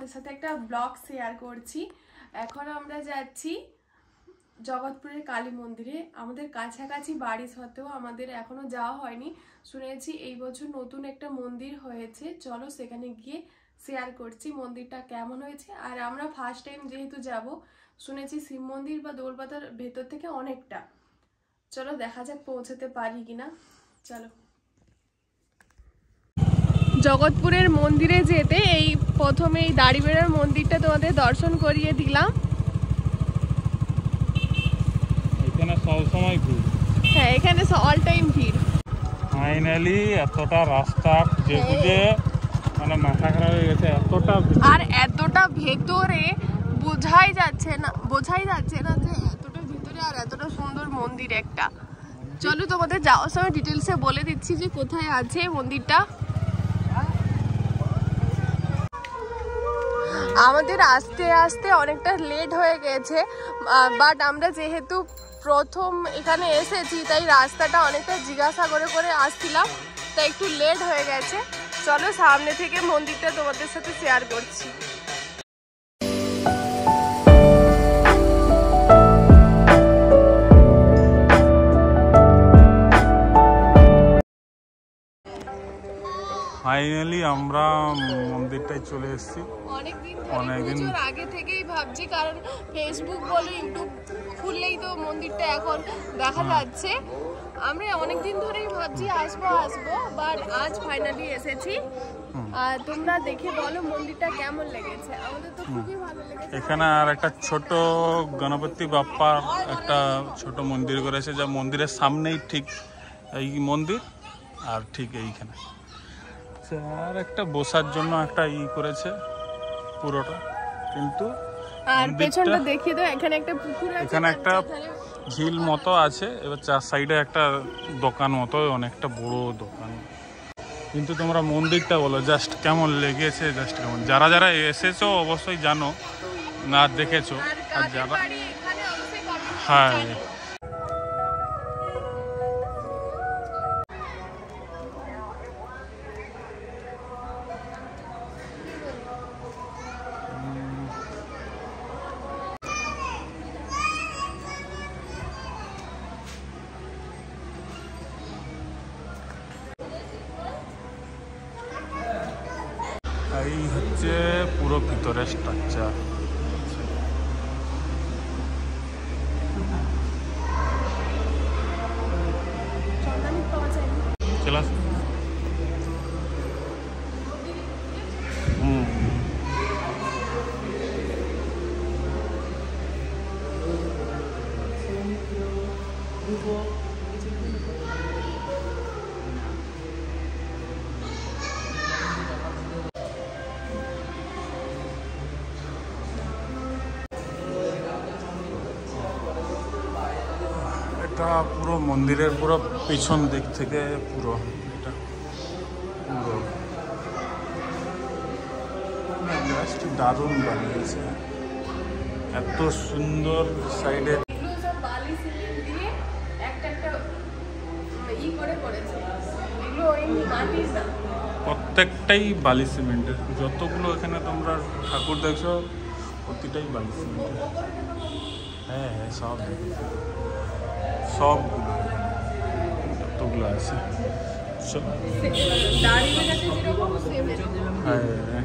তোমাদের সাথে একটা ব্লগ শেয়ার করছি। এখন আমরা যাচ্ছি জগৎপুরের কালী মন্দিরে। আমাদের কাছাকাছি বাড়ি সত্ত্বেও আমাদের এখনো যাওয়া হয়নি। শুনেছি এই বছর নতুন একটা মন্দির হয়েছে, চলো সেখানে গিয়ে শেয়ার করছি মন্দিরটা কেমন হয়েছে। আর আমরা ফার্স্ট টাইম যেহেতু যাব, শুনেছি শিব মন্দির বা দৌলপাতার ভেতর থেকে অনেকটা। চলো দেখা যাক পৌঁছাতে পারি কিনা। চলো, জগৎপুরের মন্দিরে যেতে এই প্রথমে এই দাড়িবেড়ার মন্দিরটা তোমাদের দর্শন করিয়ে দিলাম। এখানে সবসময় ভিড়। হ্যাঁ, এখানে অল টাইম ভিড়। ফাইনালি এতটা রাস্তা খুঁজে খুঁজে মানে মাথা খারাপ হয়ে গেছে, এতটা আর এতটা ভেতরে বোঝাই যাচ্ছে না যে এতটা ভেতরে আর এতটা সুন্দর মন্দির একটা। চলো তোমাদের যাওয়ার সময় ডিটেলসে বলে দিচ্ছি যে কোথায় আছে মন্দিরটা। আমাদের আস্তে আস্তে অনেকটা লেট হয়ে গেছে, বাট আমরা যেহেতু প্রথম এখানে এসেছি তাই রাস্তাটা অনেকটা জিজ্ঞাসা করে আসছিলাম, তাই একটু লেট হয়ে গেছে। চলো সামনে থেকে মন্দিরটা তোমাদের সাথে শেয়ার করছি। ফাইনালি আমরা মন্দিরটায় চলে এসেছি। অনেকদিন আগে থেকেই ভাবছি, কারণ ফেসবুক বলো ইউটিউব খুললেই তো মন্দিরটা এখন দেখা যাচ্ছে। আমরা অনেকদিন ধরেই ভাবছি আসবো, বাট আজ ফাইনালি এসেছি। আর তোমরা দেখে বলো মন্দিরটা কেমন লেগেছে। আমাদের তো খুবই ভালো লেগেছে। এখানে আর একটা ছোট গণপতি বাপ্পার একটা ছোট মন্দির করেছে, যা মন্দিরের সামনেই ঠিক এই মন্দির, আর ঠিক এইখানে আর একটা বসার জন্য একটা করেছে পুরোটা। কিন্তু আর পেছনটা দেখিয়ে দাও, এখানে একটা পুকুর আছে, এখানে একটা ঝিল মতো আছে। এবার চার সাইডে একটা দোকান মতো, অনেকটা বড় দোকান। কিন্তু তোমরা মন্দিরটা বলো জাস্ট কেমন লেগেছে, জাস্ট কেমন। যারা যারা এসেছো অবশ্যই জানো, না দেখেছো। আর যারা হ্যাঁ, এই হচ্ছে পুরো ভিতরের স্ট্রাকচার। এটা পুরো মন্দিরের পুরো পিছন দিক থেকে পুরো এটা পুরো জাস্ট দারুণ বানিয়েছে, এত সুন্দর। সাইডে প্রত্যেকটাই বালি সিমেন্টের। যতগুলো এখানে তোমরা ঠাকুর দেখছো প্রতিটাই বালি সিমেন্টের। হ্যাঁ হ্যাঁ, সবগুলো যতগুলো আছে হ্যাঁ।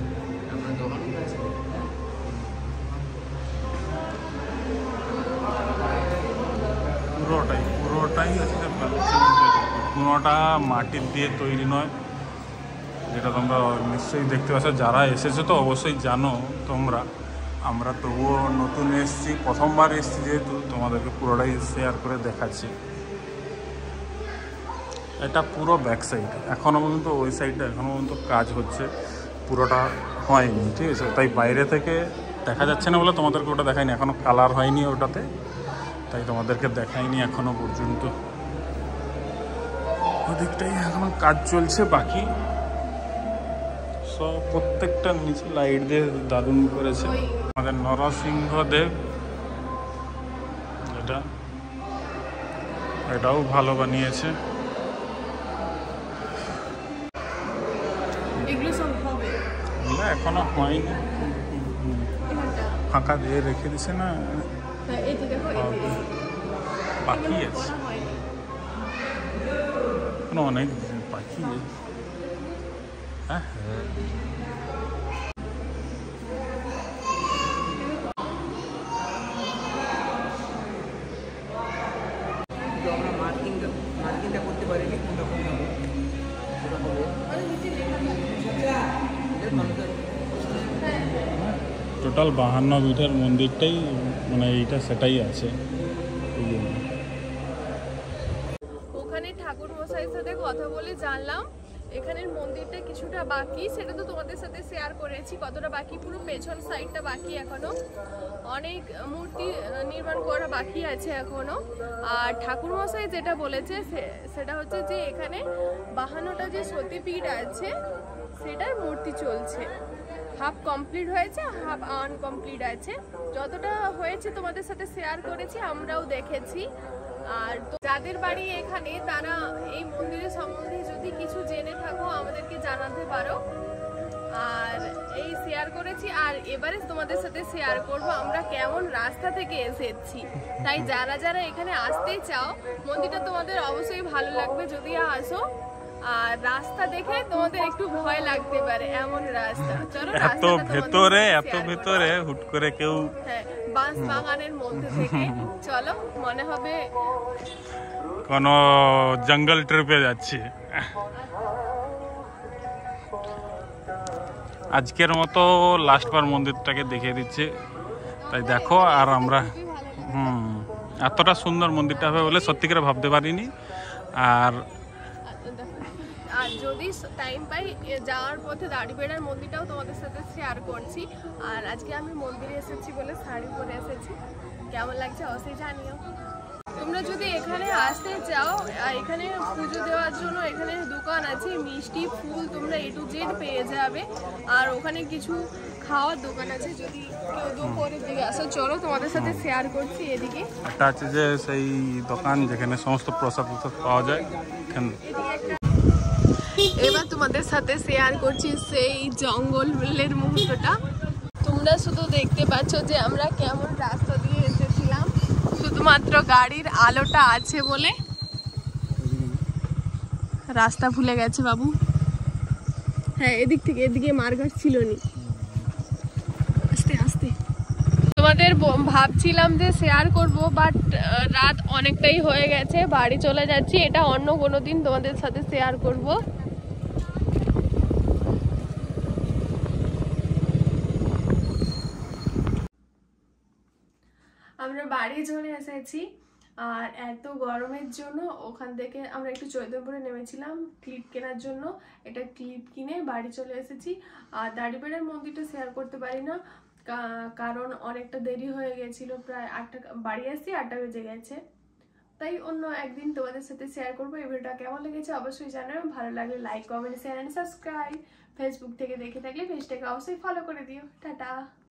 পুরোটাই আছে বালি সিমেন্টের, পুরোটা মাটির দিয়ে তৈরি নয়, যেটা তোমরা নিশ্চয়ই দেখতে পাচ্ছ। যারা এসেছো তো অবশ্যই জানো তোমরা। আমরা তবুও নতুন এসেছি, প্রথমবার এসেছি যেহেতু তোমাদেরকে পুরোটাই শেয়ার করে দেখাচ্ছি। এটা পুরো ব্যাক সাইড, এখনও পর্যন্ত ওই সাইডটা এখনও পর্যন্ত কাজ হচ্ছে, পুরোটা হয়নি, ঠিক আছে। তাই বাইরে থেকে দেখা যাচ্ছে না বলে তোমাদেরকে ওটা দেখায়নি, এখনও কালার হয়নি ওটাতে, তাই তোমাদেরকে দেখায়নি এখনও পর্যন্ত। ওদিকটাই এখনও কাজ চলছে বাকি সব। প্রত্যেকটা নিচে লাইট দিয়ে দারুণ করেছে। আমাদের নরসিংহদেব, এটাও ভালো বানিয়েছে। এগুলো সব হবে না, এখনো হয়নি, ফাঁকা দিয়ে রেখে দিছে না, হ্যাঁ এই যে দেখো এই যে বাকি এগুলো আছে, করা হয়নি। এখনো অনেক বাকি আছে। হ্যাঁ হ্যাঁ তো আমরা মার্কিংটা করতে পারিনি কোনটা করতে হবে সেটা হবে মানুষের টোটাল 52 বিঘার মন্দিরটাই মানে এইটা সেটাই আছে এই জন্য। ওখানে ঠাকুর মশাইয়ের সাথে কথা বলে জানলাম এখানের মন্দিরটা কিছুটা বাকি, সেটা তো তোমাদের সাথে শেয়ার করেছি কতটা বাকি। পুরো পেছন সাইডটা বাকি, এখনো অনেক মূর্তি নির্মাণ করা বাকি আছে এখনো। আর ঠাকুর মশাই যেটা বলেছে সেটা হচ্ছে যে এখানে 52টা যে সতীপীঠ আছে সেটার মূর্তি চলছে, হাফ কমপ্লিট হয়েছে হাফ আনকমপ্লিট আছে। যতটা হয়েছে তোমাদের সাথে শেয়ার করেছি, আমরাও দেখেছি। আর যাদের বাড়ি এখানে তারা এই মন্দিরের সম্বন্ধে যদি কিছু জেনে থাকো আমাদেরকে জানাতে পারো। আর এই শেয়ার করেছি, আর এবারে তোমাদের সাথে শেয়ার করব আমরা কেমন রাস্তা থেকে এসেছি। তাই যারা যারা এখানে আসতে চাও মন্দিরটা তোমাদের অবশ্যই ভালো লাগবে যদি আসো। আর রাস্তা দেখে তোমাদের একটু ভয় লাগতে পারে, এমন রাস্তা। চলো এত ভেতরে হুট করে কেউ হ্যাঁ বাঁশ বাগানের মধ্যে থেকে চলো, মনে হবে কোনো জঙ্গল ট্রিপে যাচ্ছি। আজকের মতো লাস্টবার মন্দিরটাকে দেখিয়ে দিচ্ছি, তাই দেখো। আর আমরা এতটা সুন্দর মন্দিরটা হবে বলে সত্যি করে ভাবতে পারিনি। আর আর যদি টাইম পাই যাওয়ার পথে দাড়িবেড়ার মন্দিরটাও তোমাদের সাথে শেয়ার করছি। আর আজকে আমি মন্দিরে এসেছি বলে শাড়ি পরে এসেছি, কেমন লাগছে অবশ্যই জানিও। তোমরা যদি এখানে আসতে চাও, এখানে পুজো দেওয়ার জন্য এখানে দোকান আছে, মিষ্টি ফুল তোমরা A to Z পেয়ে যাবে। আর ওখানে কিছু খাওয়ার দোকান আছে, যদি কেউ দুপুরের দিকে আসো চলো তোমাদের সাথে শেয়ার করছি। এদিকে একটা আছে যে সেই দোকান যেখানে সমস্ত প্রসাদ পাওয়া যায় এখানে। এবার তোমাদের সাথে শেয়ার করছি সেই জঙ্গলের মুহূর্তটা। তোমরা শুধু দেখতে পাচ্ছ যে আমরা কেমন রাস্তা দিয়ে এসেছিলাম, শুধুমাত্র গাড়ির আলোটা আছে বলে। রাস্তা ভুলে গেছে বাবু। হ্যাঁ এদিক থেকে, এদিকে মারঘাট ছিল নি। আস্তে আস্তে তোমাদের ভাবছিলাম যে শেয়ার করব, বাট রাত অনেকটাই হয়ে গেছে, বাড়ি চলে যাচ্ছি। এটা অন্য কোনো দিন তোমাদের সাথে শেয়ার করব। আমরা বাড়ি চলে এসেছি। আর এত গরমের জন্য ওখান থেকে আমরা একটু চৈতন্যপুরে নেমেছিলাম ক্লিপ কেনার জন্য। এটা ক্লিপ কিনে বাড়ি চলে এসেছি। আর দাড়িবেড়ার মন্দিরটা শেয়ার করতে পারি না, কারণ অনেকটা দেরি হয়ে গেছিলো, প্রায় 8টা, বাড়ি আসছি 8টা বেজে গেছে। তাই অন্য একদিন তোমাদের সাথে শেয়ার করবো। এই ভিডিওটা কেমন লেগেছে অবশ্যই জানাও, ভালো লাগলে like comment share and subscribe. Facebook থেকে দেখে থাকলে পেজটাকে অবশ্যই ফলো করে দিও। টাটা।